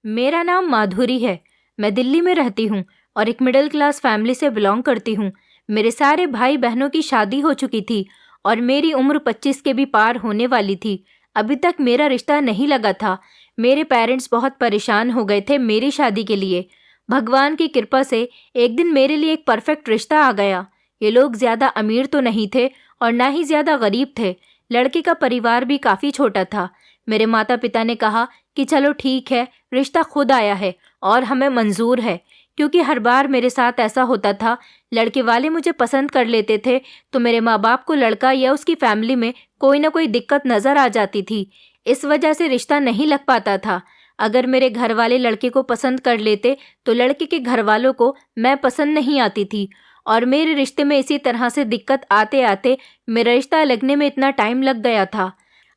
मेरा नाम माधुरी है। मैं दिल्ली में रहती हूँ और एक मिडिल क्लास फैमिली से बिलोंग करती हूँ। मेरे सारे भाई बहनों की शादी हो चुकी थी और मेरी उम्र 25 के भी पार होने वाली थी। अभी तक मेरा रिश्ता नहीं लगा था। मेरे पेरेंट्स बहुत परेशान हो गए थे मेरी शादी के लिए। भगवान की कृपा से एक दिन मेरे लिए एक परफेक्ट रिश्ता आ गया। ये लोग ज़्यादा अमीर तो नहीं थे और ना ही ज़्यादा गरीब थे। लड़के का परिवार भी काफ़ी छोटा था। मेरे माता पिता ने कहा कि चलो ठीक है, रिश्ता खुद आया है और हमें मंजूर है। क्योंकि हर बार मेरे साथ ऐसा होता था, लड़के वाले मुझे पसंद कर लेते थे तो मेरे माँ बाप को लड़का या उसकी फैमिली में कोई ना कोई दिक्कत नज़र आ जाती थी। इस वजह से रिश्ता नहीं लग पाता था। अगर मेरे घर वाले लड़के को पसंद कर लेते तो लड़के के घर वालों को मैं पसंद नहीं आती थी और मेरे रिश्ते में इसी तरह से दिक्कत आते आते मेरा रिश्ता लगने में इतना टाइम लग गया था।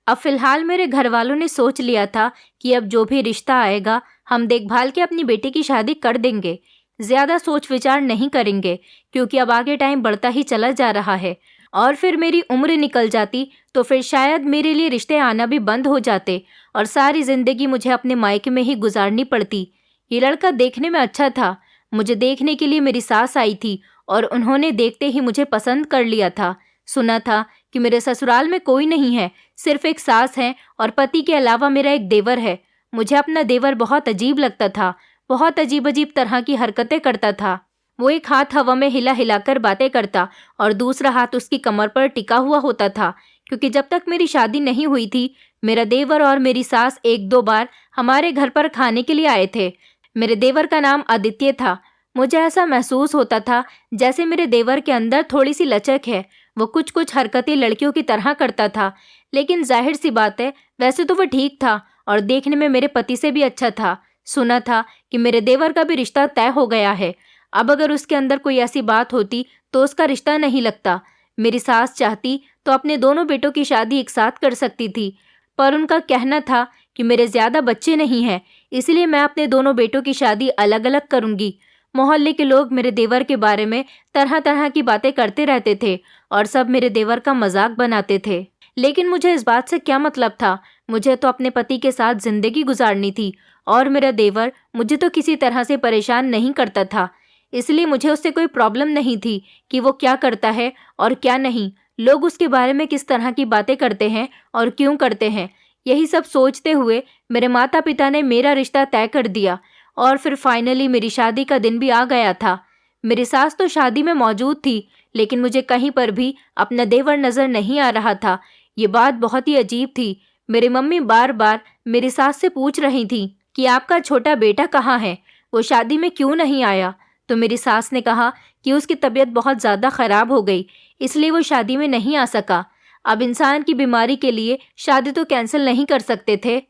अब फ़िलहाल मेरे घर वालों ने सोच लिया था कि अब जो भी रिश्ता आएगा हम देखभाल के अपनी बेटी की शादी कर देंगे। ज़्यादा सोच विचार नहीं करेंगे क्योंकि अब आगे टाइम बढ़ता ही चला जा रहा है और फिर मेरी उम्र निकल जाती तो फिर शायद मेरे लिए रिश्ते आना भी बंद हो जाते और सारी ज़िंदगी मुझे अपने मायके में ही गुजारनी पड़ती। ये लड़का देखने में अच्छा था। मुझे देखने के लिए मेरी सास आई थी और उन्होंने देखते ही मुझे पसंद कर लिया था। सुना था कि मेरे ससुराल में कोई नहीं है, सिर्फ एक सास है और पति के अलावा मेरा एक देवर है। मुझे अपना देवर बहुत अजीब लगता था। बहुत अजीब अजीब तरह की हरकतें करता था। वो एक हाथ हवा में हिला हिलाकर बातें करता और दूसरा हाथ उसकी कमर पर टिका हुआ होता था। क्योंकि जब तक मेरी शादी नहीं हुई थी मेरा देवर और मेरी सास एक दो बार हमारे घर पर खाने के लिए आए थे। मेरे देवर का नाम आदित्य था। मुझे ऐसा महसूस होता था जैसे मेरे देवर के अंदर थोड़ी सी लचक है। वो कुछ कुछ हरकतें लड़कियों की तरह करता था, लेकिन जाहिर सी बात है वैसे तो वो ठीक था और देखने में मेरे पति से भी अच्छा था। सुना था कि मेरे देवर का भी रिश्ता तय हो गया है। अब अगर उसके अंदर कोई ऐसी बात होती तो उसका रिश्ता नहीं लगता। मेरी सास चाहती तो अपने दोनों बेटों की शादी एक साथ कर सकती थी, पर उनका कहना था कि मेरे ज़्यादा बच्चे नहीं हैं, इसलिए मैं अपने दोनों बेटों की शादी अलग अलग करूंगी। मोहल्ले के लोग मेरे देवर के बारे में तरह तरह की बातें करते रहते थे और सब मेरे देवर का मजाक बनाते थे, लेकिन मुझे इस बात से क्या मतलब था। मुझे तो अपने पति के साथ जिंदगी गुजारनी थी और मेरा देवर मुझे तो किसी तरह से परेशान नहीं करता था, इसलिए मुझे उससे कोई प्रॉब्लम नहीं थी कि वो क्या करता है और क्या नहीं, लोग उसके बारे में किस तरह की बातें करते हैं और क्यों करते हैं। यही सब सोचते हुए मेरे माता पिता ने मेरा रिश्ता तय कर दिया और फिर फाइनली मेरी शादी का दिन भी आ गया था। मेरी सास तो शादी में मौजूद थी, लेकिन मुझे कहीं पर भी अपना देवर नज़र नहीं आ रहा था। ये बात बहुत ही अजीब थी। मेरी मम्मी बार बार मेरी सास से पूछ रही थी कि आपका छोटा बेटा कहाँ है, वो शादी में क्यों नहीं आया। तो मेरी सास ने कहा कि उसकी तबीयत बहुत ज़्यादा ख़राब हो गई, इसलिए वो शादी में नहीं आ सका। अब इंसान की बीमारी के लिए शादी तो कैंसिल नहीं कर सकते थे,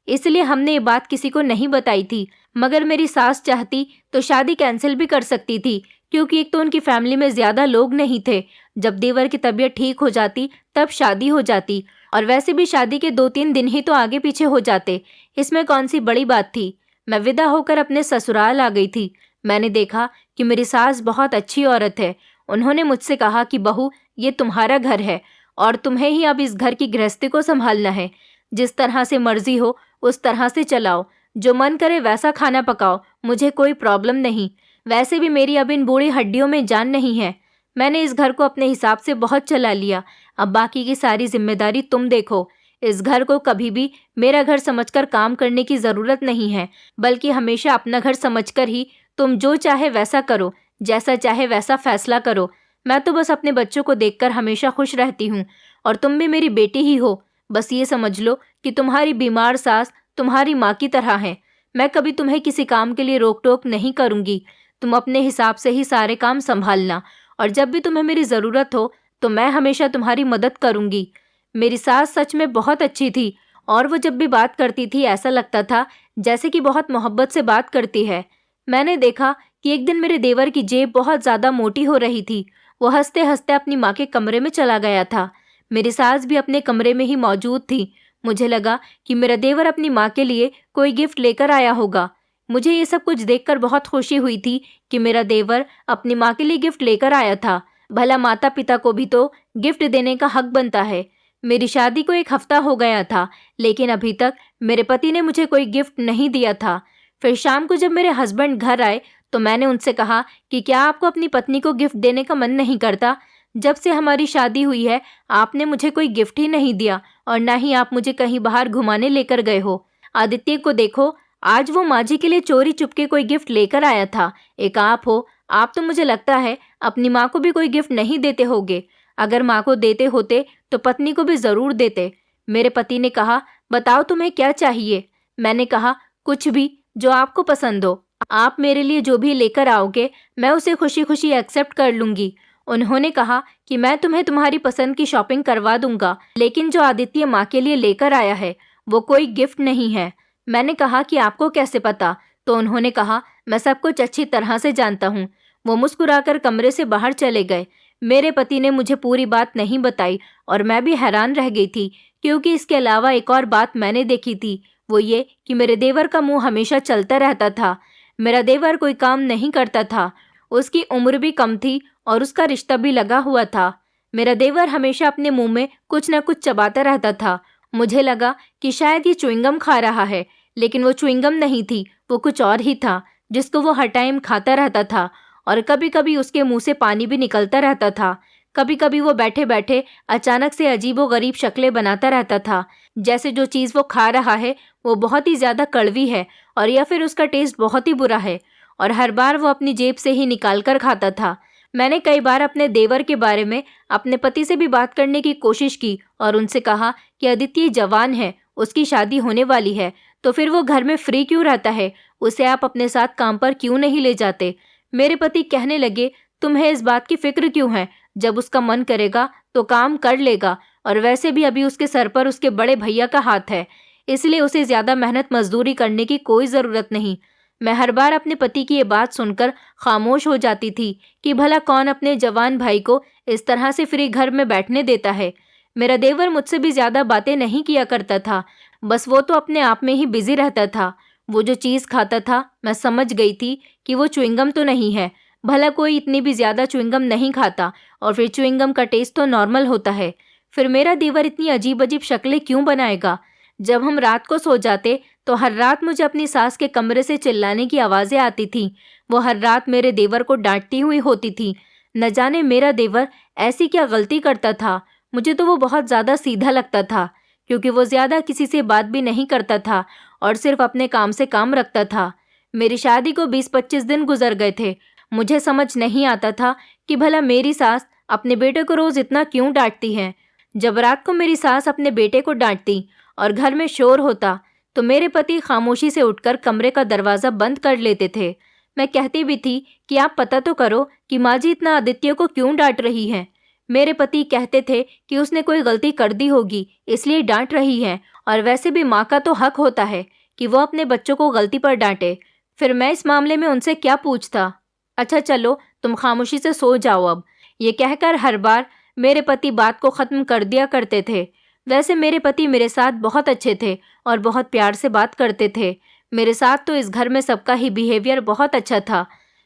इसलिए हमने ये बात किसी को नहीं बताई थी। मगर मेरी सास चाहती तो शादी कैंसिल भी कर सकती थी, क्योंकि एक तो उनकी फैमिली में ज़्यादा लोग नहीं थे। जब देवर की तबीयत ठीक हो जाती तब शादी हो जाती, और वैसे भी शादी के 2-3 दिन ही तो आगे पीछे हो जाते, इसमें कौन सी बड़ी बात थी। मैं विदा होकर अपने ससुराल आ गई थी। मैंने देखा कि मेरी सास बहुत अच्छी औरत है। उन्होंने मुझसे कहा कि बहू, ये तुम्हारा घर है और तुम्हें ही अब इस घर की गृहस्थी को संभालना है। जिस तरह से मर्जी हो उस तरह से चलाओ, जो मन करे वैसा खाना पकाओ, मुझे कोई प्रॉब्लम नहीं। वैसे भी मेरी अब इन बूढ़ी हड्डियों में जान नहीं है। मैंने इस घर को अपने हिसाब से बहुत चला लिया, अब बाकी की सारी जिम्मेदारी तुम देखो। इस घर को कभी भी मेरा घर समझकर काम करने की ज़रूरत नहीं है, बल्कि हमेशा अपना घर समझकर ही तुम जो चाहे वैसा करो, जैसा चाहे वैसा फैसला करो। मैं तो बस अपने बच्चों को देखकर हमेशा खुश रहती हूँ और तुम भी मेरी बेटी ही हो। बस ये समझ लो कि तुम्हारी बीमार सास तुम्हारी माँ की तरह है। मैं कभी तुम्हें किसी काम के लिए रोक टोक नहीं करूँगी। तुम अपने हिसाब से ही सारे काम संभालना, और जब भी तुम्हें मेरी ज़रूरत हो तो मैं हमेशा तुम्हारी मदद करूँगी। मेरी सास सच में बहुत अच्छी थी और वो जब भी बात करती थी ऐसा लगता था जैसे कि बहुत मोहब्बत से बात करती है। मैंने देखा कि एक दिन मेरे देवर की जेब बहुत ज़्यादा मोटी हो रही थी। वो हंसते हंसते अपनी माँ के कमरे में चला गया था। मेरी सास भी अपने कमरे में ही मौजूद थी। मुझे लगा कि मेरा देवर अपनी माँ के लिए कोई गिफ्ट लेकर आया होगा। मुझे ये सब कुछ देखकर बहुत खुशी हुई थी कि मेरा देवर अपनी माँ के लिए गिफ्ट लेकर आया था। भला माता पिता को भी तो गिफ्ट देने का हक बनता है। मेरी शादी को 1 हफ्ता हो गया था, लेकिन अभी तक मेरे पति ने मुझे कोई गिफ्ट नहीं दिया था। फिर शाम को जब मेरे हस्बैंड घर आए तो मैंने उनसे कहा कि क्या आपको अपनी पत्नी को गिफ्ट देने का मन नहीं करता? जब से हमारी शादी हुई है आपने मुझे कोई गिफ्ट ही नहीं दिया और ना ही आप मुझे कहीं बाहर घुमाने लेकर गए हो। आदित्य को देखो, आज वो माँ जी के लिए चोरी चुपके कोई गिफ्ट लेकर आया था। एक आप हो, आप तो मुझे लगता है अपनी माँ को भी कोई गिफ्ट नहीं देते होगे। अगर माँ को देते होते तो पत्नी को भी ज़रूर देते। मेरे पति ने कहा, बताओ तुम्हें क्या चाहिए? मैंने कहा, कुछ भी जो आपको पसंद हो। आप मेरे लिए जो भी लेकर आओगे मैं उसे खुशी खुशी एक्सेप्ट कर लूँगी। उन्होंने कहा कि मैं तुम्हें तुम्हारी पसंद की शॉपिंग करवा दूंगा, लेकिन जो आदित्य माँ के लिए लेकर आया है वो कोई गिफ्ट नहीं है। मैंने कहा कि आपको कैसे पता? तो उन्होंने कहा, मैं सब कुछ अच्छी तरह से जानता हूँ। वो मुस्कुराकर कमरे से बाहर चले गए। मेरे पति ने मुझे पूरी बात नहीं बताई और मैं भी हैरान रह गई थी, क्योंकि इसके अलावा एक और बात मैंने देखी थी, वो ये कि मेरे देवर का मुंह हमेशा चलता रहता था। मेरा देवर कोई काम नहीं करता था, उसकी उम्र भी कम थी और उसका रिश्ता भी लगा हुआ था। मेरा देवर हमेशा अपने मुंह में कुछ न कुछ चबाता रहता था। मुझे लगा कि शायद ये च्युइंगम खा रहा है, लेकिन वो च्युइंगम नहीं थी, वो कुछ और ही था जिसको वो हर टाइम खाता रहता था। और कभी कभी उसके मुंह से पानी भी निकलता रहता था। कभी कभी वो बैठे बैठे अचानक से अजीबोगरीब शक्लें बनाता रहता था, जैसे जो चीज़ वो खा रहा है वो बहुत ही ज़्यादा कड़वी है और या फिर उसका टेस्ट बहुत ही बुरा है, और हर बार वो अपनी जेब से ही निकाल कर खाता था। मैंने कई बार अपने देवर के बारे में अपने पति से भी बात करने की कोशिश की और उनसे कहा कि आदित्य जवान है, उसकी शादी होने वाली है, तो फिर वो घर में फ्री क्यों रहता है? उसे आप अपने साथ काम पर क्यों नहीं ले जाते? मेरे पति कहने लगे, तुम्हें इस बात की फिक्र क्यों है? जब उसका मन करेगा तो काम कर लेगा, और वैसे भी अभी उसके सर पर उसके बड़े भैया का हाथ है, इसलिए उसे ज़्यादा मेहनत मजदूरी करने की कोई ज़रूरत नहीं। मैं हर बार अपने पति की ये बात सुनकर खामोश हो जाती थी कि भला कौन अपने जवान भाई को इस तरह से फ्री घर में बैठने देता है। मेरा देवर मुझसे भी ज़्यादा बातें नहीं किया करता था, बस वो तो अपने आप में ही बिजी रहता था। वो जो चीज़ खाता था मैं समझ गई थी कि वो च्युइंगम तो नहीं है। भला कोई इतनी भी ज़्यादा च्युइंगम नहीं खाता, और फिर च्युइंगम का टेस्ट तो नॉर्मल होता है। फिर मेरा देवर इतनी अजीब अजीब शक्लें क्यों बनाएगा? जब हम रात को सो जाते तो हर रात मुझे अपनी सास के कमरे से चिल्लाने की आवाज़ें आती थीं। वो हर रात मेरे देवर को डांटती हुई होती थी। न जाने मेरा देवर ऐसी क्या गलती करता था। मुझे तो वो बहुत ज़्यादा सीधा लगता था, क्योंकि वो ज़्यादा किसी से बात भी नहीं करता था और सिर्फ अपने काम से काम रखता था। मेरी शादी को 20-25 दिन गुजर गए थे। मुझे समझ नहीं आता था कि भला मेरी सास अपने बेटे को रोज़ इतना क्यों डांटती है। जब रात को मेरी सास अपने बेटे को डांटती और घर में शोर होता तो मेरे पति खामोशी से उठकर कमरे का दरवाज़ा बंद कर लेते थे। मैं कहती भी थी कि आप पता तो करो कि माँ जी इतना आदित्य को क्यों डांट रही हैं। मेरे पति कहते थे कि उसने कोई गलती कर दी होगी इसलिए डांट रही है, और वैसे भी माँ का तो हक होता है कि वो अपने बच्चों को गलती पर डांटे। फिर मैं इस मामले में उनसे क्या पूछता। अच्छा चलो, तुम खामोशी से सो जाओ अब। ये कहकर हर बार मेरे पति बात को ख़त्म कर दिया करते थे। वैसे मेरे पति मेरे साथ बहुत अच्छे थे और बहुत प्यार से बात करते थे। मेरे साथ तो इस घर में सबका ही बिहेवियर बहुत अच्छा था।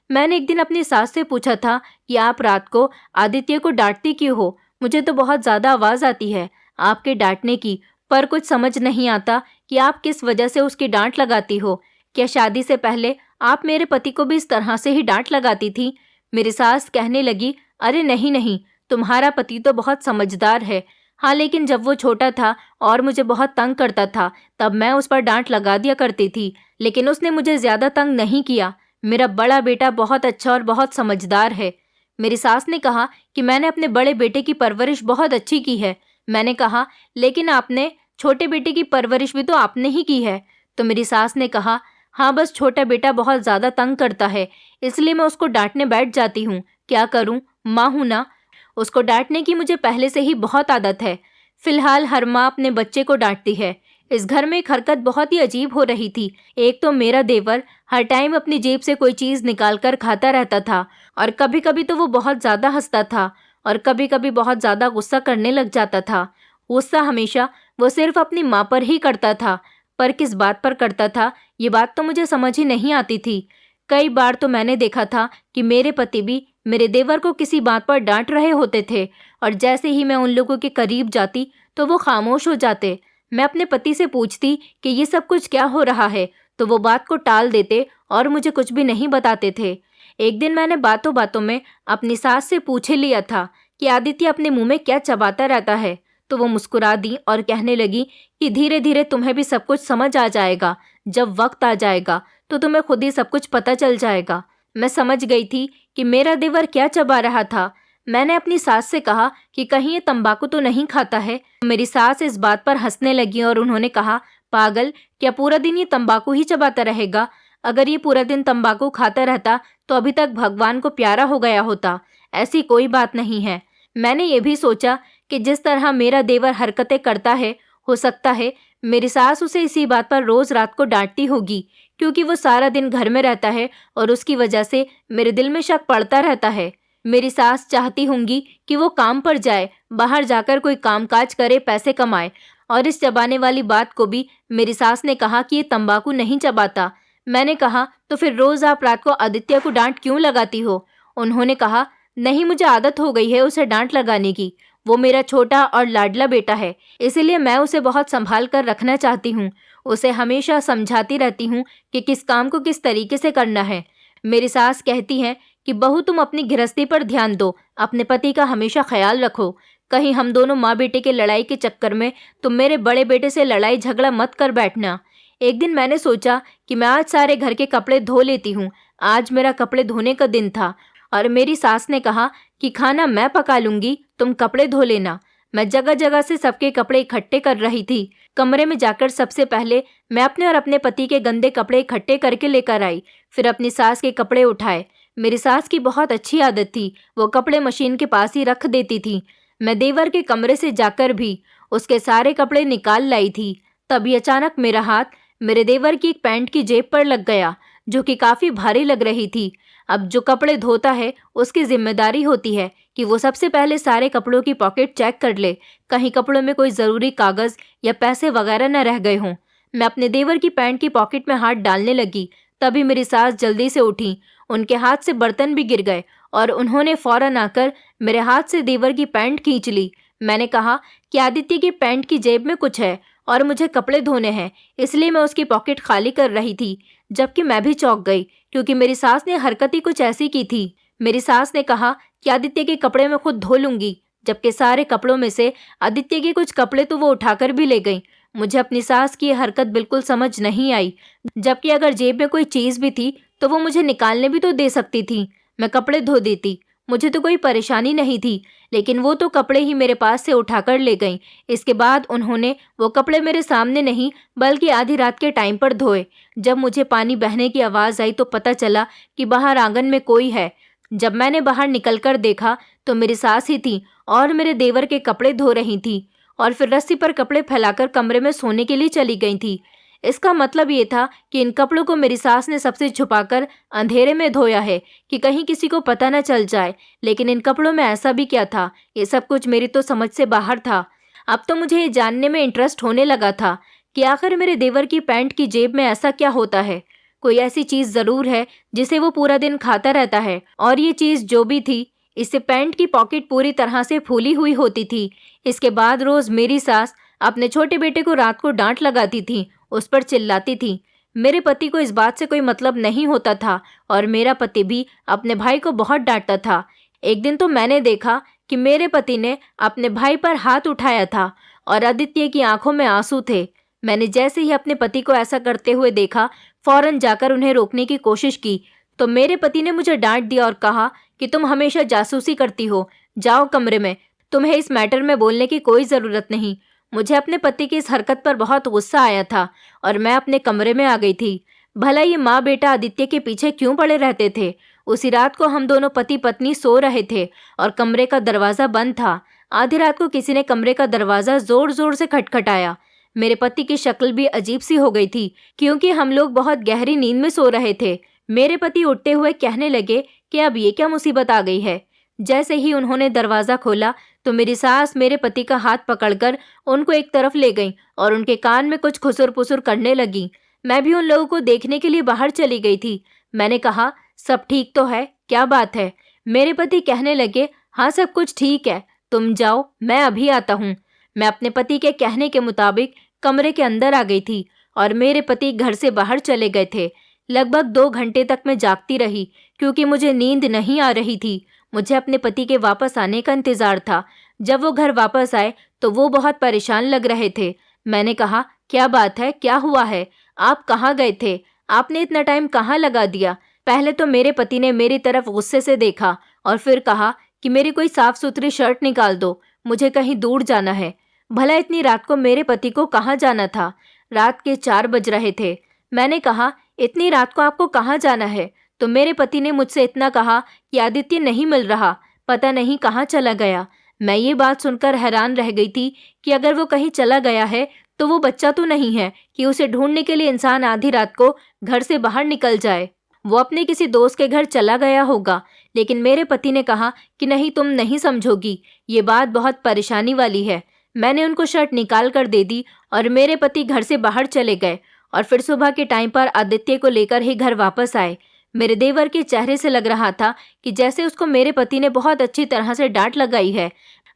मैंने एक दिन अपनी सास से पूछा था कि आप रात को आदित्य को डांटती क्यों हो? मुझे तो बहुत ज़्यादा आवाज़ आती है आपके डांटने की, पर कुछ समझ नहीं आता कि आप किस वजह से उसकी डांट लगाती हो। क्या शादी से पहले आप मेरे पति को भी इस तरह से ही डांट लगाती थी? मेरी सास कहने लगी, अरे नहीं नहीं, तुम्हारा पति तो बहुत समझदार है। हाँ, लेकिन जब वो छोटा था और मुझे बहुत तंग करता था तब मैं उस पर डांट लगा दिया करती थी, लेकिन उसने मुझे ज़्यादा तंग नहीं किया। मेरा बड़ा बेटा बहुत अच्छा और बहुत समझदार है। मेरी सास ने कहा कि मैंने अपने बड़े बेटे की परवरिश बहुत अच्छी की है। मैंने कहा, लेकिन आपने छोटे बेटे की परवरिश भी तो आपने ही की है। तो मेरी सास ने कहा, हाँ बस छोटा बेटा बहुत ज़्यादा तंग करता है, इसलिए मैं उसको डांटने बैठ जाती हूँ। क्या करूँ, माँ हूँ ना। उसको डांटने की मुझे पहले से ही बहुत आदत है। फिलहाल हर माँ अपने बच्चे को डांटती है। इस घर में एक हरकत बहुत ही अजीब हो रही थी। एक तो मेरा देवर हर टाइम अपनी जेब से कोई चीज़ निकाल कर खाता रहता था, और कभी कभी तो वो बहुत ज़्यादा हंसता था और कभी कभी बहुत ज़्यादा गुस्सा करने लग जाता था। गुस्सा हमेशा वो सिर्फ अपनी माँ पर ही करता था, पर किस बात पर करता था ये बात तो मुझे समझ ही नहीं आती थी। कई बार तो मैंने देखा था कि मेरे पति भी मेरे देवर को किसी बात पर डांट रहे होते थे, और जैसे ही मैं उन लोगों के करीब जाती तो वो खामोश हो जाते। मैं अपने पति से पूछती कि ये सब कुछ क्या हो रहा है, तो वो बात को टाल देते और मुझे कुछ भी नहीं बताते थे। एक दिन मैंने बातों बातों में अपनी सास से पूछ ही लिया था कि आदित्य अपने मुंह में क्या चबाता रहता है, तो वो मुस्कुरा दी और कहने लगी कि धीरे धीरे तुम्हें भी सब कुछ समझ आ जाएगा। जब वक्त आ जाएगा तो तुम्हें खुद ही सब कुछ पता चल जाएगा। मैं समझ गई थी कि मेरा देवर क्या चबा रहा था। मैंने अपनी सास से कहा कि कहीं ये तंबाकू तो नहीं खाता है। मेरी सास इस बात पर हंसने लगी और उन्होंने कहा, पागल, क्या पूरा दिन ये तंबाकू ही चबाता रहेगा? अगर ये पूरा दिन तंबाकू खाता रहता तो अभी तक भगवान को प्यारा हो गया होता। ऐसी कोई बात नहीं है। मैंने ये भी सोचा कि जिस तरह मेरा देवर हरकतें करता है, हो सकता है मेरी सास उसे इसी बात पर रोज रात को डांटती होगी, क्योंकि वो सारा दिन घर में रहता है और उसकी वजह से मेरे दिल में शक पड़ता रहता है। मेरी सास चाहती होंगी कि वो काम पर जाए, बाहर जाकर कोई कामकाज करे, पैसे कमाए। और इस चबाने वाली बात को भी मेरी सास ने कहा कि ये तंबाकू नहीं चबाता। मैंने कहा, तो फिर रोज आप रात को आदित्य को डांट क्यों लगाती हो? उन्होंने कहा, नहीं, मुझे आदत हो गई है उसे डांट लगाने की। वो मेरा छोटा और लाडला बेटा है, इसीलिए मैं उसे बहुत संभाल कर रखना चाहती हूँ। उसे हमेशा समझाती रहती हूँ कि किस काम को किस तरीके से करना है। मेरी सास कहती है कि बहू, तुम अपनी गृहस्थी पर ध्यान दो, अपने पति का हमेशा ख्याल रखो। कहीं हम दोनों माँ बेटे के लड़ाई के चक्कर में तुम मेरे बड़े बेटे से लड़ाई झगड़ा मत कर बैठना। एक दिन मैंने सोचा कि मैं आज सारे घर के कपड़े धो लेती हूँ। आज मेरा कपड़े धोने का दिन था और मेरी सास ने कहा कि खाना मैं पका लूंगी, तुम कपड़े धो लेना। मैं जगह जगह से सबके कपड़े इकट्ठे कर रही थी। कमरे में जाकर सबसे पहले मैं अपने और अपने पति के गंदे कपड़े इकट्ठे करके लेकर आई, फिर अपनी सास के कपड़े उठाए। मेरी सास की बहुत अच्छी आदत थी, वो कपड़े मशीन के पास ही रख देती थी। मैं देवर के कमरे से जाकर भी उसके सारे कपड़े निकाल लाई थी। तभी अचानक मेरा हाथ मेरे देवर की एक पैंट की जेब पर लग गया, जो कि काफी भारी लग रही थी। अब जो कपड़े धोता है उसकी जिम्मेदारी होती है कि वो सबसे पहले सारे कपड़ों की पॉकेट चेक कर ले, कहीं कपड़ों में कोई जरूरी कागज या पैसे वगैरह न रह गए हों। मैं अपने देवर की पैंट की पॉकेट में हाथ डालने लगी, तभी मेरी सास जल्दी से उठी। उनके हाथ से बर्तन भी गिर गए और उन्होंने फौरन आकर मेरे हाथ से देवर की पैंट खींच ली। मैंने कहा कि आदित्य की पैंट की जेब में कुछ है और मुझे कपड़े धोने हैं, इसलिए मैं उसकी पॉकेट खाली कर रही थी। जबकि मैं भी चौंक गई, क्योंकि मेरी सास ने हरकत ही कुछ ऐसी की थी। मेरी सास ने कहा कि आदित्य के कपड़े मैं खुद धो लूंगी, जबकि सारे कपड़ों में से आदित्य के कुछ कपड़े तो वो उठाकर भी ले गई। मुझे अपनी सास की यह हरकत बिल्कुल समझ नहीं आई, जबकि अगर जेब में कोई चीज भी थी तो वो मुझे निकालने भी तो दे सकती थी। मैं कपड़े धो देती, मुझे तो कोई परेशानी नहीं थी, लेकिन वो तो कपड़े ही मेरे पास से उठाकर ले गईं। इसके बाद उन्होंने वो कपड़े मेरे सामने नहीं बल्कि आधी रात के टाइम पर धोए। जब मुझे पानी बहने की आवाज़ आई तो पता चला कि बाहर आंगन में कोई है। जब मैंने बाहर निकलकर देखा तो मेरी सास ही थी और मेरे देवर के कपड़े धो रही थी, और फिर रस्सी पर कपड़े फैलाकर कमरे में सोने के लिए चली गई थी। इसका मतलब ये था कि इन कपड़ों को मेरी सास ने सबसे छुपाकर अंधेरे में धोया है कि कहीं किसी को पता न चल जाए। लेकिन इन कपड़ों में ऐसा भी क्या था? ये सब कुछ मेरी तो समझ से बाहर था। अब तो मुझे ये जानने में इंटरेस्ट होने लगा था कि आखिर मेरे देवर की पैंट की जेब में ऐसा क्या होता है। कोई ऐसी चीज जरूर है जिसे वो पूरा दिन खाता रहता है, और ये चीज जो भी थी, इससे पैंट की पॉकेट पूरी तरह से फूली हुई होती थी। इसके बाद रोज मेरी सास अपने छोटे बेटे को रात को डांट लगाती थी, उस पर चिल्लाती थी। मेरे पति को इस बात से कोई मतलब नहीं होता था और मेरा पति भी अपने भाई को बहुत डांटता था। एक दिन तो मैंने देखा कि मेरे पति ने अपने भाई पर हाथ उठाया था और आदित्य की आंखों में आंसू थे। मैंने जैसे ही अपने पति को ऐसा करते हुए देखा, फौरन जाकर उन्हें रोकने की कोशिश की, तो मेरे पति ने मुझे डांट दिया और कहा कि तुम हमेशा जासूसी करती हो, जाओ कमरे में, तुम्हें इस मैटर में बोलने की कोई ज़रूरत नहीं। मुझे अपने पति की इस हरकत पर बहुत गुस्सा आया था और मैं अपने कमरे में आ गई थी। भला ये माँ बेटा आदित्य के पीछे क्यों पड़े रहते थे? उसी रात को हम दोनों पति पत्नी सो रहे थे और कमरे का दरवाज़ा बंद था। आधी रात को किसी ने कमरे का दरवाज़ा ज़ोर ज़ोर से खटखटाया। मेरे पति की शक्ल भी अजीब सी हो गई थी, क्योंकि हम लोग बहुत गहरी नींद में सो रहे थे। मेरे पति उठते हुए कहने लगे कि अब ये क्या मुसीबत आ गई है। जैसे ही उन्होंने दरवाज़ा खोला तो मेरी सास मेरे पति का हाथ पकड़कर उनको एक तरफ ले गई और उनके कान में कुछ खुसुर पुसुर करने लगी। मैं भी उन लोगों को देखने के लिए बाहर चली गई थी। मैंने कहा, सब ठीक तो है, क्या बात है? मेरे पति कहने लगे, हाँ सब कुछ ठीक है, तुम जाओ, मैं अभी आता हूँ। मैं अपने पति के कहने के मुताबिक कमरे के अंदर आ गई थी और मेरे पति घर से बाहर चले गए थे। लगभग 2 घंटे तक मैं जागती रही क्योंकि मुझे नींद नहीं आ रही थी। मुझे अपने पति के वापस आने का इंतजार था। जब वो घर वापस आए तो वो बहुत परेशान लग रहे थे। मैंने कहा, क्या बात है, क्या हुआ है? आप कहाँ गए थे? आपने इतना टाइम कहाँ लगा दिया? पहले तो मेरे पति ने मेरी तरफ गुस्से से देखा और फिर कहा कि मेरी कोई साफ सुथरी शर्ट निकाल दो, मुझे कहीं दूर जाना है। भला इतनी रात को मेरे पति को कहाँ जाना था? रात के 4 बज रहे थे। मैंने कहा, इतनी रात को आपको कहाँ जाना है? तो मेरे पति ने मुझसे इतना कहा कि आदित्य नहीं मिल रहा, पता नहीं कहाँ चला गया। मैं ये बात सुनकर हैरान रह गई थी कि अगर वो कहीं चला गया है तो वो बच्चा तो नहीं है कि उसे ढूंढने के लिए इंसान आधी रात को घर से बाहर निकल जाए। वो अपने किसी दोस्त के घर चला गया होगा। लेकिन मेरे पति ने कहा कि नहीं, तुम नहीं समझोगी, ये बात बहुत परेशानी वाली है। मैंने उनको शर्ट निकाल कर दे दी और मेरे पति घर से बाहर चले गए और फिर सुबह के टाइम पर आदित्य को लेकर ही घर वापस आए। मेरे देवर के चेहरे से लग रहा था कि जैसे उसको मेरे पति ने बहुत अच्छी तरह से डांट लगाई है,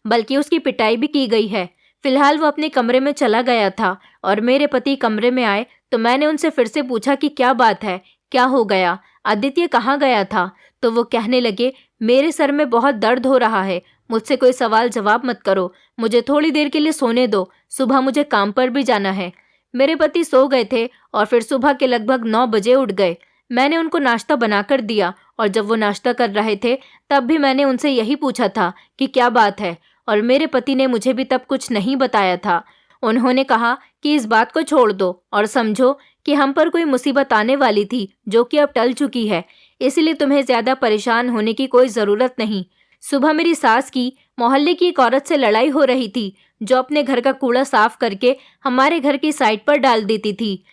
बल्कि उसकी पिटाई भी की गई है। फिलहाल वो अपने कमरे में चला गया था और मेरे पति कमरे में आए तो मैंने उनसे फिर से पूछा कि क्या बात है, क्या हो गया, आदित्य कहाँ गया था? तो वो कहने लगे, मेरे सर में बहुत दर्द हो रहा है, मुझसे कोई सवाल जवाब मत करो, मुझे थोड़ी देर के लिए सोने दो, सुबह मुझे काम पर भी जाना है। मेरे पति सो गए थे और फिर सुबह के लगभग 9 बजे उठ गए। मैंने उनको नाश्ता बनाकर दिया और जब वो नाश्ता कर रहे थे तब भी मैंने उनसे यही पूछा था कि क्या बात है, और मेरे पति ने मुझे भी तब कुछ नहीं बताया था। उन्होंने कहा कि इस बात को छोड़ दो और समझो कि हम पर कोई मुसीबत आने वाली थी जो कि अब टल चुकी है, इसलिए तुम्हें ज्यादा परेशान होने की कोई जरूरत नहीं। सुबह मेरी सास की मोहल्ले की एक औरत से लड़ाई हो रही थी जो अपने घर का कूड़ा साफ करके हमारे घर की साइड पर डाल देती थी।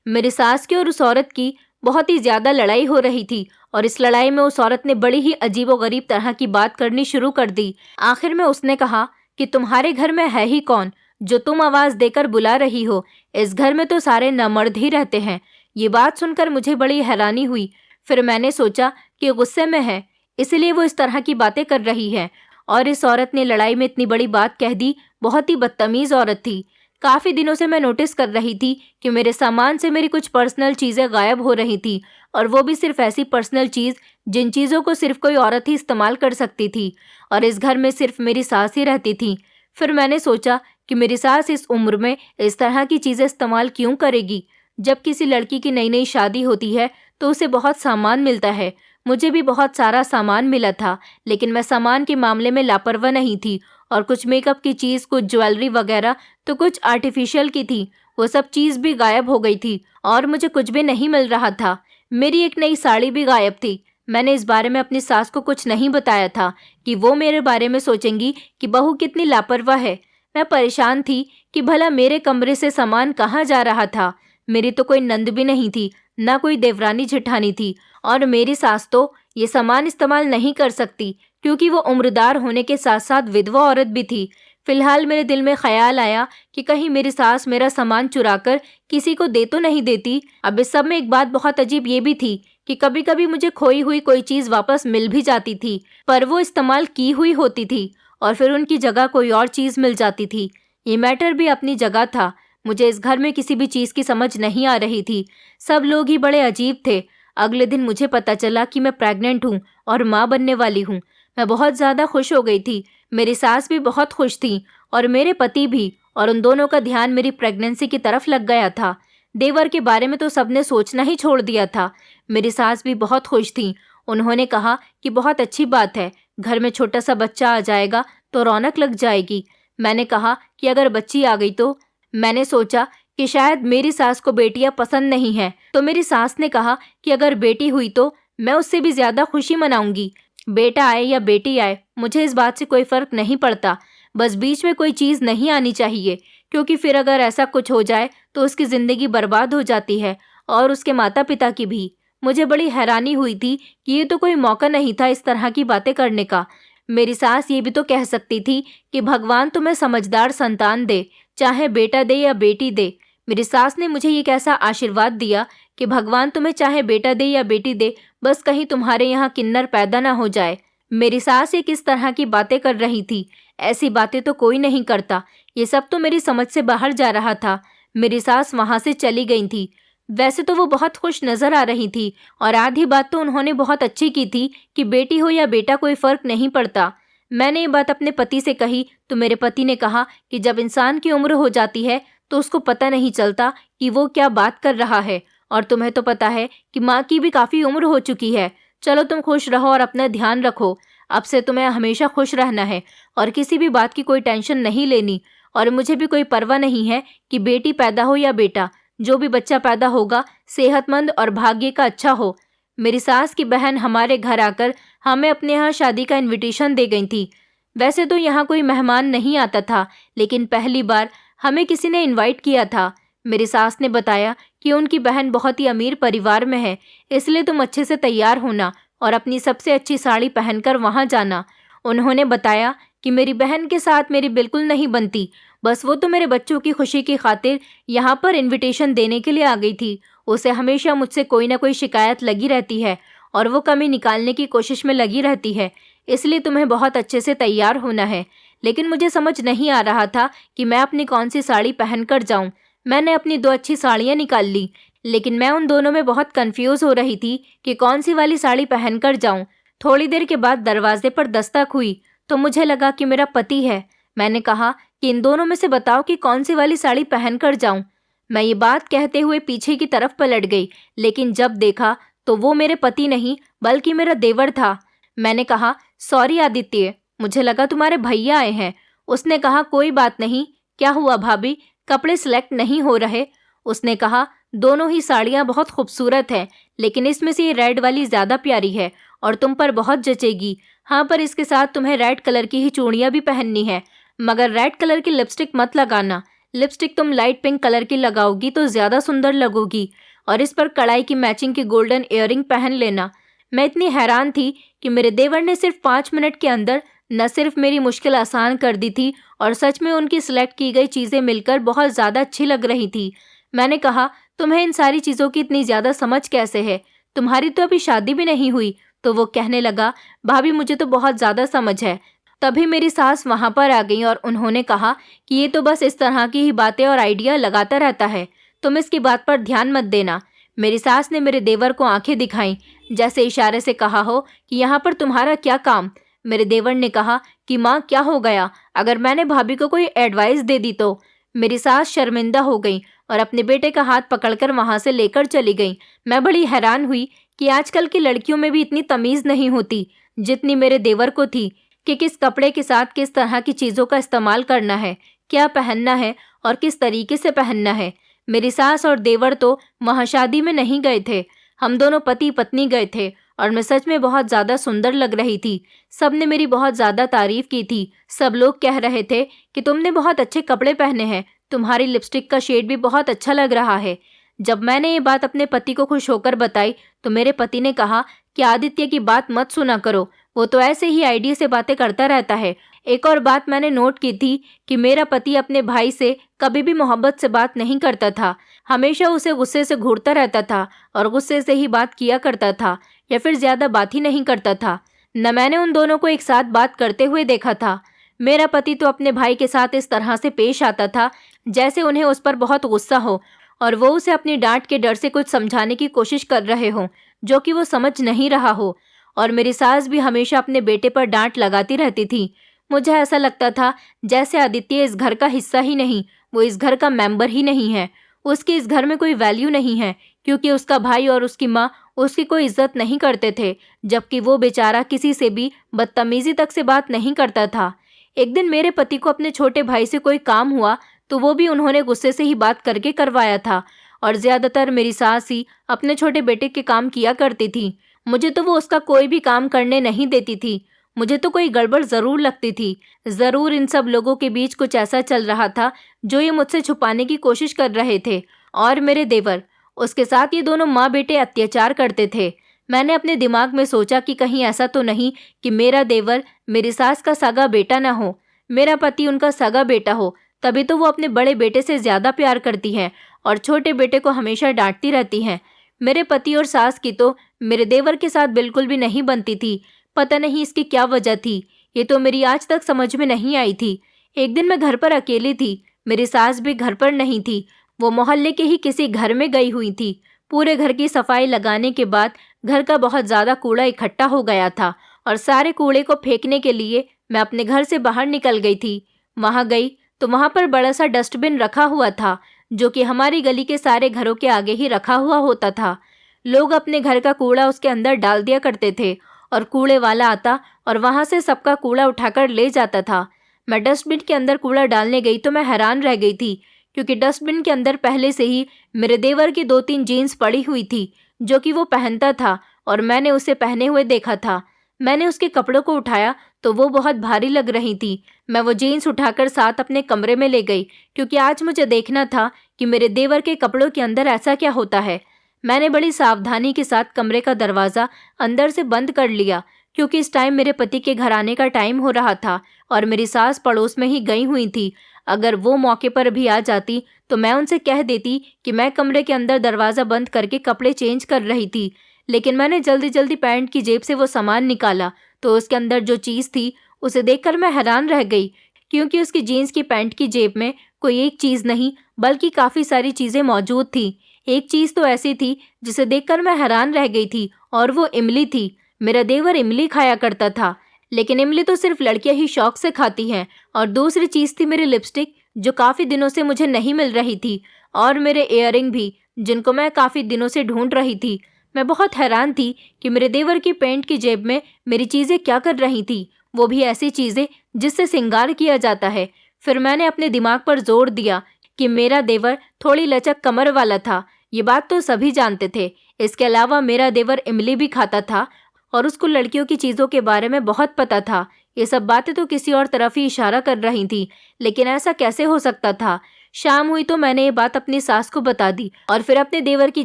मेरी सास की और उस औरत की बहुत ही ज्यादा लड़ाई हो रही थी और इस लड़ाई में उस औरत ने बड़ी ही अजीबोगरीब तरह की बात करनी शुरू कर दी। आखिर में उसने कहा कि तुम्हारे घर में है ही कौन जो तुम आवाज देकर बुला रही हो? इस घर में तो सारे नमर्द ही रहते हैं। ये बात सुनकर मुझे बड़ी हैरानी हुई। फिर मैंने सोचा कि गुस्से में है, इसलिए वो इस तरह की बातें कर रही है। और इस औरत ने लड़ाई में इतनी बड़ी बात कह दी। बहुत ही बदतमीज औरत थी। काफी दिनों से मैं नोटिस कर रही थी कि मेरे सामान से मेरी कुछ पर्सनल चीजें गायब हो रही थी, और वो भी सिर्फ ऐसी पर्सनल चीज जिन चीजों को सिर्फ कोई औरत ही इस्तेमाल कर सकती थी, और इस घर में सिर्फ मेरी सास ही रहती थी। फिर मैंने सोचा कि मेरी सास इस उम्र में इस तरह की चीजें इस्तेमाल क्यों करेगी। जब किसी लड़की की नई नई शादी होती है तो उसे बहुत सामान मिलता है। मुझे भी बहुत सारा सामान मिला था, लेकिन मैं सामान के मामले में लापरवाह नहीं थी, और कुछ मेकअप की चीज, कुछ ज्वेलरी वगैरह तो कुछ आर्टिफिशियल की थी, वो सब चीज भी गायब हो गई थी और मुझे कुछ भी नहीं मिल रहा था। मेरी एक नई साड़ी भी गायब थी। मैंने इस बारे में अपनी सास को कुछ नहीं बताया था कि वो मेरे बारे में सोचेंगी कि बहू कितनी लापरवाह है। मैं परेशान थी कि भला मेरे कमरे से सामान कहाँ जा रहा था। मेरी तो कोई नंद भी नहीं थी, ना कोई देवरानी जेठानी थी, और मेरी सास तो ये सामान इस्तेमाल नहीं कर सकती क्योंकि वो उम्रदार होने के साथ साथ विधवा औरत भी थी। फिलहाल मेरे दिल में ख्याल आया कि कहीं मेरी सास मेरा सामान चुराकर किसी को दे तो नहीं देती। अब इस सब में एक बात बहुत अजीब ये भी थी कि कभी कभी मुझे खोई हुई कोई चीज वापस मिल भी जाती थी, पर वो इस्तेमाल की हुई होती थी और फिर उनकी जगह कोई और चीज मिल जाती थी। ये मैटर भी अपनी जगह था। मुझे इस घर में किसी भी चीज की समझ नहीं आ रही थी। सब लोग ही बड़े अजीब थे। अगले दिन मुझे पता चला कि मैं प्रेग्नेंट हूँ और माँ बनने वाली हूँ। मैं बहुत ज़्यादा खुश हो गई थी। मेरी सास भी बहुत खुश थी और मेरे पति भी, और उन दोनों का ध्यान मेरी प्रेगनेंसी की तरफ लग गया था। देवर के बारे में तो सबने सोचना ही छोड़ दिया था। मेरी सास भी बहुत खुश थी। उन्होंने कहा कि बहुत अच्छी बात है, घर में छोटा सा बच्चा आ जाएगा तो रौनक लग जाएगी। मैंने कहा कि अगर बच्ची आ गई तो? मैंने सोचा कि शायद मेरी सास को बेटियां पसंद नहीं है, तो मेरी सास ने कहा कि अगर बेटी हुई तो मैं उससे भी ज्यादा खुशी मनाऊंगी। बेटा आए या बेटी आए, मुझे इस बात से कोई फर्क नहीं पड़ता, बस बीच में कोई चीज नहीं आनी चाहिए, क्योंकि फिर अगर ऐसा कुछ हो जाए तो उसकी जिंदगी बर्बाद हो जाती है और उसके माता पिता की भी। मुझे बड़ी हैरानी हुई थी कि ये तो कोई मौका नहीं था इस तरह की बातें करने का। मेरी सास ये भी तो कह सकती थी कि भगवान तुम्हें समझदार संतान दे, चाहे बेटा दे या बेटी दे। मेरी सास ने मुझे ये कैसा आशीर्वाद दिया कि भगवान तुम्हें चाहे बेटा दे या बेटी दे, बस कहीं तुम्हारे यहाँ किन्नर पैदा ना हो जाए। मेरी सास ये किस तरह की बातें कर रही थी? ऐसी बातें तो कोई नहीं करता। ये सब तो मेरी समझ से बाहर जा रहा था। मेरी सास वहाँ से चली गई थी। वैसे तो वो बहुत खुश नजर आ रही थी और आधी बात तो उन्होंने बहुत अच्छी की थी कि बेटी हो या बेटा कोई फर्क नहीं पड़ता। मैंने ये बात अपने पति से कही तो मेरे पति ने कहा कि जब इंसान की उम्र हो जाती है तो उसको पता नहीं चलता कि वो क्या बात कर रहा है, और तुम्हें तो पता है कि माँ की भी काफ़ी उम्र हो चुकी है। चलो तुम खुश रहो और अपना ध्यान रखो। अब से तुम्हें हमेशा खुश रहना है और किसी भी बात की कोई टेंशन नहीं लेनी। और मुझे भी कोई परवाह नहीं है कि बेटी पैदा हो या बेटा, जो भी बच्चा पैदा होगा सेहतमंद और भाग्य का अच्छा हो। मेरी सास की बहन हमारे घर आकर हमें अपने यहाँ शादी का इनविटेशन दे गई थी। वैसे तो यहाँ कोई मेहमान नहीं आता था, लेकिन पहली बार हमें किसी ने इनवाइट किया था। मेरी सास ने बताया कि उनकी बहन बहुत ही अमीर परिवार में है, इसलिए तुम अच्छे से तैयार होना और अपनी सबसे अच्छी साड़ी पहनकर वहाँ जाना। उन्होंने बताया कि मेरी बहन के साथ मेरी बिल्कुल नहीं बनती, बस वो तो मेरे बच्चों की खुशी की खातिर यहाँ पर इनविटेशन देने के लिए आ गई थी। उसे हमेशा मुझसे कोई ना कोई शिकायत लगी रहती है और वो कमी निकालने की कोशिश में लगी रहती है, इसलिए तुम्हें बहुत अच्छे से तैयार होना है। लेकिन मुझे समझ नहीं आ रहा था कि मैं अपनी कौन सी साड़ी पहनकर जाऊं। मैंने अपनी 2 अच्छी साड़ियां निकाल ली, लेकिन मैं उन दोनों में बहुत कंफ्यूज हो रही थी कि कौन सी वाली साड़ी पहनकर जाऊं। थोड़ी देर के बाद दरवाजे पर दस्तक हुई तो मुझे लगा कि मेरा पति है। मैंने कहा कि इन दोनों में से बताओ कि कौन सी वाली साड़ी पहनकर जाऊं। मैं ये बात कहते हुए पीछे की तरफ पलट गई, लेकिन जब देखा तो वो मेरे पति नहीं बल्कि मेरा देवर था। मैंने कहा, सॉरी आदित्य, मुझे लगा तुम्हारे भैया आए हैं। उसने कहा, कोई बात नहीं। क्या हुआ भाभी, कपड़े सिलेक्ट नहीं हो रहे? उसने कहा, दोनों ही साड़ियाँ बहुत खूबसूरत हैं, लेकिन इसमें से ये रेड वाली ज़्यादा प्यारी है और तुम पर बहुत जचेगी। हाँ, पर इसके साथ तुम्हें रेड कलर की ही चूड़ियाँ भी पहननी है, मगर रेड कलर की लिपस्टिक मत लगाना। लिपस्टिक तुम लाइट पिंक कलर की लगाओगी तो ज़्यादा सुंदर लगोगी, और इस पर कढ़ाई की मैचिंग की गोल्डन इयररिंग पहन लेना। मैं इतनी हैरान थी कि मेरे देवर ने सिर्फ 5 मिनट के अंदर न सिर्फ मेरी मुश्किल आसान कर दी थी, और सच में उनकी सिलेक्ट की गई चीज़ें मिलकर बहुत ज़्यादा अच्छी लग रही थी। मैंने कहा, तुम्हें इन सारी चीज़ों की इतनी ज़्यादा समझ कैसे है? तुम्हारी तो अभी शादी भी नहीं हुई। तो वो कहने लगा, भाभी मुझे तो बहुत ज़्यादा समझ है। तभी मेरी सास वहाँ पर आ गई और उन्होंने कहा कि ये तो बस इस तरह की ही बातें और आइडिया लगाता रहता है, तुम इसकी बात पर ध्यान मत देना। मेरी सास ने मेरे देवर को आंखें दिखाईं, जैसे इशारे से कहा हो कि यहाँ पर तुम्हारा क्या काम। मेरे देवर ने कहा कि माँ क्या हो गया, अगर मैंने भाभी को कोई एडवाइस दे दी तो? मेरी सास शर्मिंदा हो गई और अपने बेटे का हाथ पकड़कर वहाँ से लेकर चली गई। मैं बड़ी हैरान हुई कि आजकल की लड़कियों में भी इतनी तमीज़ नहीं होती जितनी मेरे देवर को थी, कि किस कपड़े के साथ किस तरह की चीज़ों का इस्तेमाल करना है, क्या पहनना है और किस तरीके से पहनना है। मेरी सास और देवर तो वहाँ शादी में नहीं गए थे, हम दोनों पति पत्नी गए थे, और मैं सच में बहुत ज़्यादा सुंदर लग रही थी। सब ने मेरी बहुत ज़्यादा तारीफ़ की थी। सब लोग कह रहे थे कि तुमने बहुत अच्छे कपड़े पहने हैं, तुम्हारी लिपस्टिक का शेड भी बहुत अच्छा लग रहा है। जब मैंने ये बात अपने पति को खुश होकर बताई तो मेरे पति ने कहा कि आदित्य की बात मत सुना करो, वो तो ऐसे ही आइडिया से बातें करता रहता है। एक और बात मैंने नोट की थी कि मेरा पति अपने भाई से कभी भी मोहब्बत से बात नहीं करता था, हमेशा उसे गुस्से से घूरता रहता था और गुस्से से ही बात किया करता था, या फिर ज़्यादा बात ही नहीं करता था। न मैंने उन दोनों को एक साथ बात करते हुए देखा था। मेरा पति तो अपने भाई के साथ इस तरह से पेश आता था जैसे उन्हें उस पर बहुत गुस्सा हो और वो उसे अपनी डांट के डर से कुछ समझाने की कोशिश कर रहे हों, जो कि वो समझ नहीं रहा हो। और मेरी सास भी हमेशा अपने बेटे पर डांट लगाती रहती थी। मुझे ऐसा लगता था जैसे आदित्य इस घर का हिस्सा ही नहीं, वो इस घर का मेंबर ही नहीं है, उसकी इस घर में कोई वैल्यू नहीं है, क्योंकि उसका भाई और उसकी माँ उसकी कोई इज्जत नहीं करते थे, जबकि वो बेचारा किसी से भी बदतमीजी तक से बात नहीं करता था। एक दिन मेरे पति को अपने छोटे भाई से कोई काम हुआ तो वो भी उन्होंने गुस्से से ही बात करके करवाया था, और ज़्यादातर मेरी सास ही अपने छोटे बेटे के काम किया करती थी। मुझे तो वो उसका कोई भी काम करने नहीं देती थी। मुझे तो कोई गड़बड़ ज़रूर लगती थी। ज़रूर इन सब लोगों के बीच कुछ ऐसा चल रहा था जो ये मुझसे छुपाने की कोशिश कर रहे थे। और मेरे देवर, उसके साथ ये दोनों माँ बेटे अत्याचार करते थे। मैंने अपने दिमाग में सोचा कि कहीं ऐसा तो नहीं कि मेरा देवर मेरी सास का सगा बेटा ना हो, मेरा पति उनका सगा बेटा हो, तभी तो वो अपने बड़े बेटे से ज़्यादा प्यार करती हैं और छोटे बेटे को हमेशा डांटती रहती हैं। मेरे पति और सास की तो मेरे देवर के साथ बिल्कुल भी नहीं बनती थी। पता नहीं इसकी क्या वजह थी, ये तो मेरी आज तक समझ में नहीं आई थी। एक दिन मैं घर पर अकेली थी। मेरी सास भी घर पर नहीं थी। वो मोहल्ले के ही किसी घर में गई हुई थी। पूरे घर की सफाई लगाने के बाद घर का बहुत ज़्यादा कूड़ा इकट्ठा हो गया था और सारे कूड़े को फेंकने के लिए मैं अपने घर से बाहर निकल गई थी। वहाँ गई तो वहाँ पर बड़ा सा डस्टबिन रखा हुआ था, जो कि हमारी गली के सारे घरों के आगे ही रखा हुआ होता था। लोग अपने घर का कूड़ा उसके अंदर डाल दिया करते थे और कूड़े वाला आता और वहाँ से सबका कूड़ा उठाकर ले जाता था। मैं डस्टबिन के अंदर कूड़ा डालने गई तो मैं हैरान रह गई थी, क्योंकि डस्टबिन के अंदर पहले से ही मेरे देवर की 2-3 जीन्स पड़ी हुई थी, जो कि वो पहनता था और मैंने उसे पहने हुए देखा था। मैंने उसके कपड़ों को उठाया तो वो बहुत भारी लग रही थी। मैं वो जीन्स उठाकर साथ अपने कमरे में ले गई, क्योंकि आज मुझे देखना था कि मेरे देवर के कपड़ों के अंदर ऐसा क्या होता है। मैंने बड़ी सावधानी के साथ कमरे का दरवाज़ा अंदर से बंद कर लिया, क्योंकि इस टाइम मेरे पति के घर आने का टाइम हो रहा था और मेरी सास पड़ोस में ही गई हुई थी। अगर वो मौके पर भी आ जाती तो मैं उनसे कह देती कि मैं कमरे के अंदर दरवाज़ा बंद करके कपड़े चेंज कर रही थी। लेकिन मैंने जल्दी जल्दी पैंट की जेब से वो सामान निकाला तो उसके अंदर जो चीज़ थी उसे देखकर मैं हैरान रह गई, क्योंकि उसकी जीन्स की पैंट की जेब में कोई एक चीज़ नहीं बल्कि काफ़ी सारी चीज़ें मौजूद थी। एक चीज़ तो ऐसी थी जिसे देखकर मैं हैरान रह गई थी, और वो इमली थी। मेरा देवर इमली खाया करता था, लेकिन इमली तो सिर्फ लड़कियां ही शौक से खाती हैं। और दूसरी चीज़ थी मेरी लिपस्टिक, जो काफ़ी दिनों से मुझे नहीं मिल रही थी, और मेरे इयररिंग भी, जिनको मैं काफ़ी दिनों से ढूंढ रही थी। मैं बहुत हैरान थी कि मेरे देवर की पैंट की जेब में मेरी चीज़ें क्या कर रही थी, वो भी ऐसी चीज़ें जिससे श्रृंगार किया जाता है। फिर मैंने अपने दिमाग पर जोर दिया कि मेरा देवर थोड़ी लचक कमर वाला था। ये बात तो सभी जानते थे। इसके अलावा मेरा देवर इमली भी खाता था और उसको लड़कियों की चीज़ों के बारे में बहुत पता था। ये सब बातें तो किसी और तरफ ही इशारा कर रही थी, लेकिन ऐसा कैसे हो सकता था। शाम हुई तो मैंने ये बात अपनी सास को बता दी और फिर अपने देवर की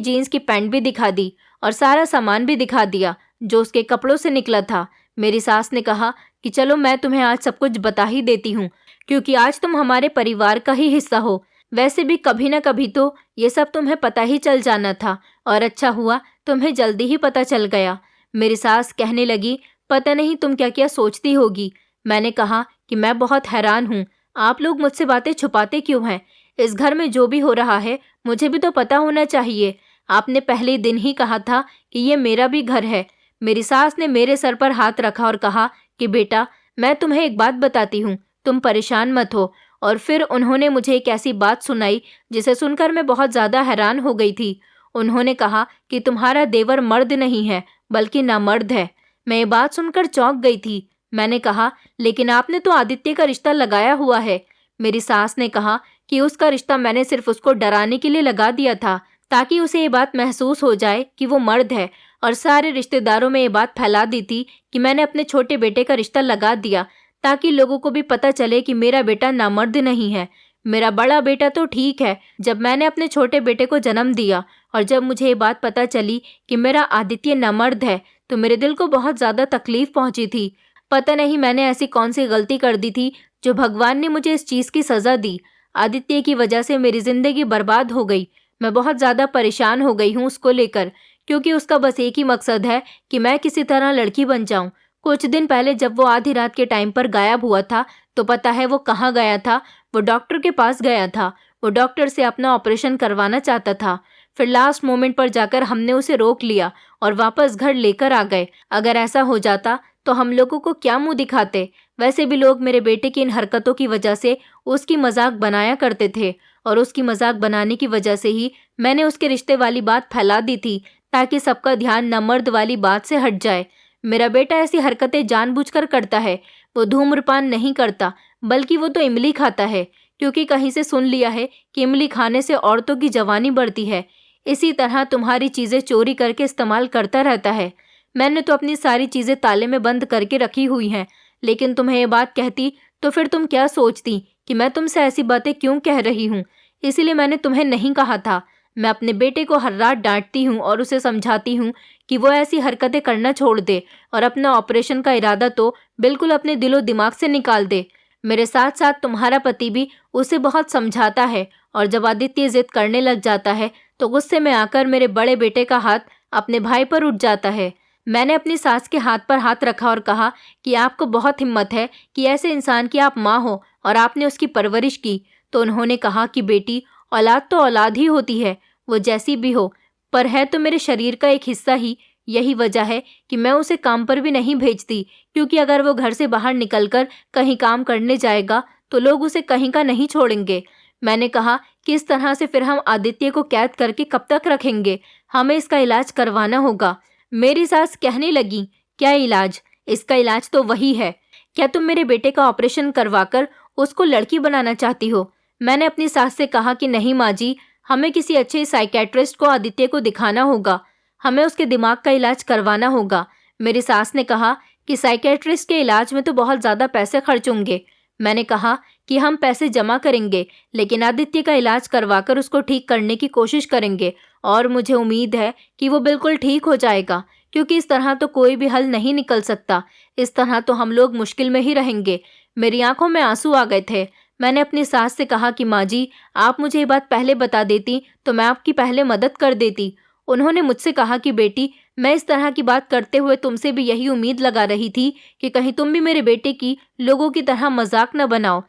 जीन्स की पैंट भी दिखा दी और सारा सामान भी दिखा दिया जो उसके कपड़ों से निकला था। मेरी सास ने कहा कि चलो मैं तुम्हें आज सब कुछ बता ही देती हूँ, क्योंकि आज तुम हमारे परिवार का ही हिस्सा हो। वैसे भी कभी ना कभी तो ये सब तुम्हें पता ही चल जाना था, और अच्छा हुआ तुम्हें जल्दी ही पता चल गया। मेरी सास कहने लगी, पता नहीं तुम क्या क्या सोचती होगी। मैंने कहा कि मैं बहुत हैरान हूँ, आप लोग मुझसे बातें छुपाते क्यों हैं? इस घर में जो भी हो रहा है मुझे भी तो पता होना चाहिए। आपने पहले दिन ही कहा था कि ये मेरा भी घर है। मेरी सास ने मेरे सर पर हाथ रखा और कहा कि बेटा, मैं तुम्हें एक बात बताती हूँ, तुम परेशान मत हो। और फिर उन्होंने मुझे एक ऐसी बात सुनाई जिसे सुनकर मैं बहुत ज़्यादा हैरान हो गई थी। उन्होंने कहा कि तुम्हारा देवर मर्द नहीं है बल्कि नामर्द है। मैं ये बात सुनकर चौंक गई थी। मैंने कहा, लेकिन आपने तो आदित्य का रिश्ता लगाया हुआ है। मेरी सास ने कहा कि उसका रिश्ता मैंने सिर्फ उसको डराने के लिए लगा दिया था, ताकि उसे ये बात महसूस हो जाए कि वो मर्द है, और सारे रिश्तेदारों में ये बात फैला दी थी कि मैंने अपने छोटे बेटे का रिश्ता लगा दिया, ताकि लोगों को भी पता चले कि मेरा बेटा नामर्द नहीं है। मेरा बड़ा बेटा तो ठीक है। जब मैंने अपने छोटे बेटे को जन्म दिया और जब मुझे ये बात पता चली कि मेरा आदित्य नामर्द है, तो मेरे दिल को बहुत ज़्यादा तकलीफ पहुंची थी। पता नहीं मैंने ऐसी कौन सी गलती कर दी थी जो भगवान ने मुझे इस चीज़ की सज़ा दी। आदित्य की वजह से मेरी ज़िंदगी बर्बाद हो गई। मैं बहुत ज़्यादा परेशान हो गई हूँ उसको लेकर, क्योंकि उसका बस एक ही मकसद है कि मैं किसी तरह लड़की बन जाऊँ। कुछ दिन पहले जब वो आधी रात के टाइम पर गायब हुआ था, तो पता है वो कहाँ गया था? वो डॉक्टर के पास गया था। वो डॉक्टर से अपना ऑपरेशन करवाना चाहता था। फिर लास्ट मोमेंट पर जाकर हमने उसे रोक लिया और वापस घर लेकर आ गए। अगर ऐसा हो जाता तो हम लोगों को क्या मुंह दिखाते? वैसे भी लोग मेरे बेटे की इन हरकतों की वजह से उसकी मजाक बनाया करते थे, और उसकी मजाक बनाने की वजह से ही मैंने उसके रिश्ते वाली बात फैला दी थी, ताकि सबका ध्यान नामर्द वाली बात से हट जाए। मेरा बेटा ऐसी हरकतें जानबूझकर करता है। वो धूम्रपान नहीं करता, बल्कि वो तो इमली खाता है, क्योंकि कहीं से सुन लिया है कि इमली खाने से औरतों की जवानी बढ़ती है। इसी तरह तुम्हारी चीज़ें चोरी करके इस्तेमाल करता रहता है। मैंने तो अपनी सारी चीज़ें ताले में बंद करके रखी हुई हैं, लेकिन तुम्हें ये बात कहती तो फिर तुम क्या सोचती कि मैं तुमसे ऐसी बातें क्यों कह रही हूँ? इसीलिए मैंने तुम्हें नहीं कहा था। मैं अपने बेटे को हर रात डांटती हूँ और उसे समझाती हूँ कि वो ऐसी हरकतें करना छोड़ दे और अपना ऑपरेशन का इरादा तो बिल्कुल अपने दिलो दिमाग से निकाल दे। मेरे साथ साथ तुम्हारा पति भी उसे बहुत समझाता है, और जब आदित्य जिद करने लग जाता है तो गुस्से में आकर मेरे बड़े बेटे का हाथ अपने भाई पर उठ जाता है। मैंने अपनी सास के हाथ पर हाथ रखा और कहा कि आपको बहुत हिम्मत है कि ऐसे इंसान की आप माँ हो और आपने उसकी परवरिश की तो उन्होंने कहा कि बेटी, औलाद तो औलाद ही होती है, वो जैसी भी हो, पर है तो मेरे शरीर का एक हिस्सा ही। यही वजह है कि मैं उसे काम पर भी नहीं भेजती, क्योंकि अगर वो घर से बाहर निकलकर कहीं काम करने जाएगा तो लोग उसे कहीं का नहीं छोड़ेंगे। मैंने कहा कि इस तरह से फिर हम आदित्य को कैद करके कब तक रखेंगे, हमें इसका इलाज करवाना होगा। मेरी सास कहने लगी, क्या इलाज? इसका इलाज तो वही है। क्या तुम मेरे बेटे का ऑपरेशन करवाकर उसको लड़की बनाना चाहती हो? मैंने अपनी सास से कहा कि नहीं माँ जी, हमें किसी अच्छे साइकेट्रिस्ट को आदित्य को दिखाना होगा, हमें उसके दिमाग का इलाज करवाना होगा। मेरी सास ने कहा कि साइकेट्रिस्ट के इलाज में तो बहुत ज़्यादा पैसे खर्च होंगे। मैंने कहा कि हम पैसे जमा करेंगे, लेकिन आदित्य का इलाज करवाकर उसको ठीक करने की कोशिश करेंगे, और मुझे उम्मीद है कि वो बिल्कुल ठीक हो जाएगा, क्योंकि इस तरह तो कोई भी हल नहीं निकल सकता। इस तरह तो हम लोग मुश्किल में ही रहेंगे। मेरी आंखों में आंसू आ गए थे। मैंने अपनी सास से कहा कि माँ जी, आप मुझे ये बात पहले बता देती तो मैं आपकी पहले मदद कर देती। उन्होंने मुझसे कहा कि बेटी, मैं इस तरह की बात करते हुए तुमसे भी यही उम्मीद लगा रही थी कि कहीं तुम भी मेरे बेटे की लोगों की तरह मजाक न बनाओ।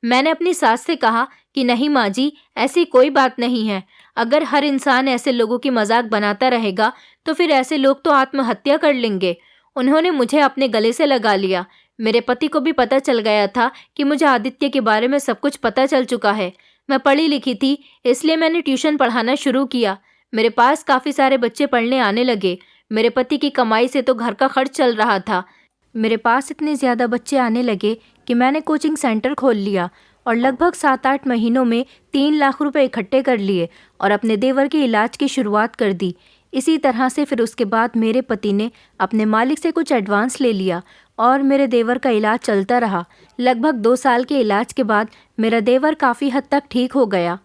मैंने अपनी सास से कहा कि नहीं माँ जी, ऐसी कोई बात नहीं है। अगर हर इंसान ऐसे लोगों की मजाक बनाता रहेगा तो फिर ऐसे लोग तो आत्महत्या कर लेंगे। उन्होंने मुझे अपने गले से लगा लिया। मेरे पति को भी पता चल गया था कि मुझे आदित्य के बारे में सब कुछ पता चल चुका है। मैं पढ़ी लिखी थी, इसलिए मैंने ट्यूशन पढ़ाना शुरू किया। मेरे पास काफ़ी सारे बच्चे पढ़ने आने लगे। मेरे पति की कमाई से तो घर का खर्च चल रहा था। मेरे पास इतने ज़्यादा बच्चे आने लगे कि मैंने कोचिंग सेंटर खोल लिया और लगभग 7-8 महीनों में 3 लाख रुपए इकट्ठे कर लिए और अपने देवर के इलाज की शुरुआत कर दी। इसी तरह से फिर उसके बाद मेरे पति ने अपने मालिक से कुछ एडवांस ले लिया और मेरे देवर का इलाज चलता रहा। लगभग 2 साल के इलाज के बाद मेरा देवर काफ़ी हद तक ठीक हो गया।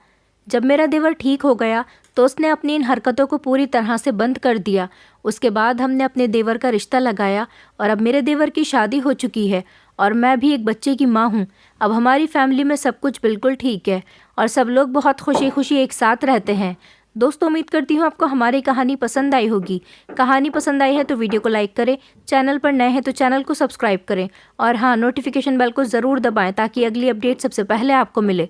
जब मेरा देवर ठीक हो गया तो उसने अपनी इन हरकतों को पूरी तरह से बंद कर दिया। उसके बाद हमने अपने देवर का रिश्ता लगाया और अब मेरे देवर की शादी हो चुकी है और मैं भी एक बच्चे की माँ हूँ। अब हमारी फैमिली में सब कुछ बिल्कुल ठीक है और सब लोग बहुत खुशी खुशी एक साथ रहते हैं। दोस्तों, उम्मीद करती हूँ आपको हमारी कहानी पसंद आई होगी। कहानी पसंद आई है तो वीडियो को लाइक करें, चैनल पर नए हैं तो चैनल को सब्सक्राइब करें और हाँ, नोटिफिकेशन बेल को ज़रूर दबाएं ताकि अगली अपडेट सबसे पहले आपको मिले।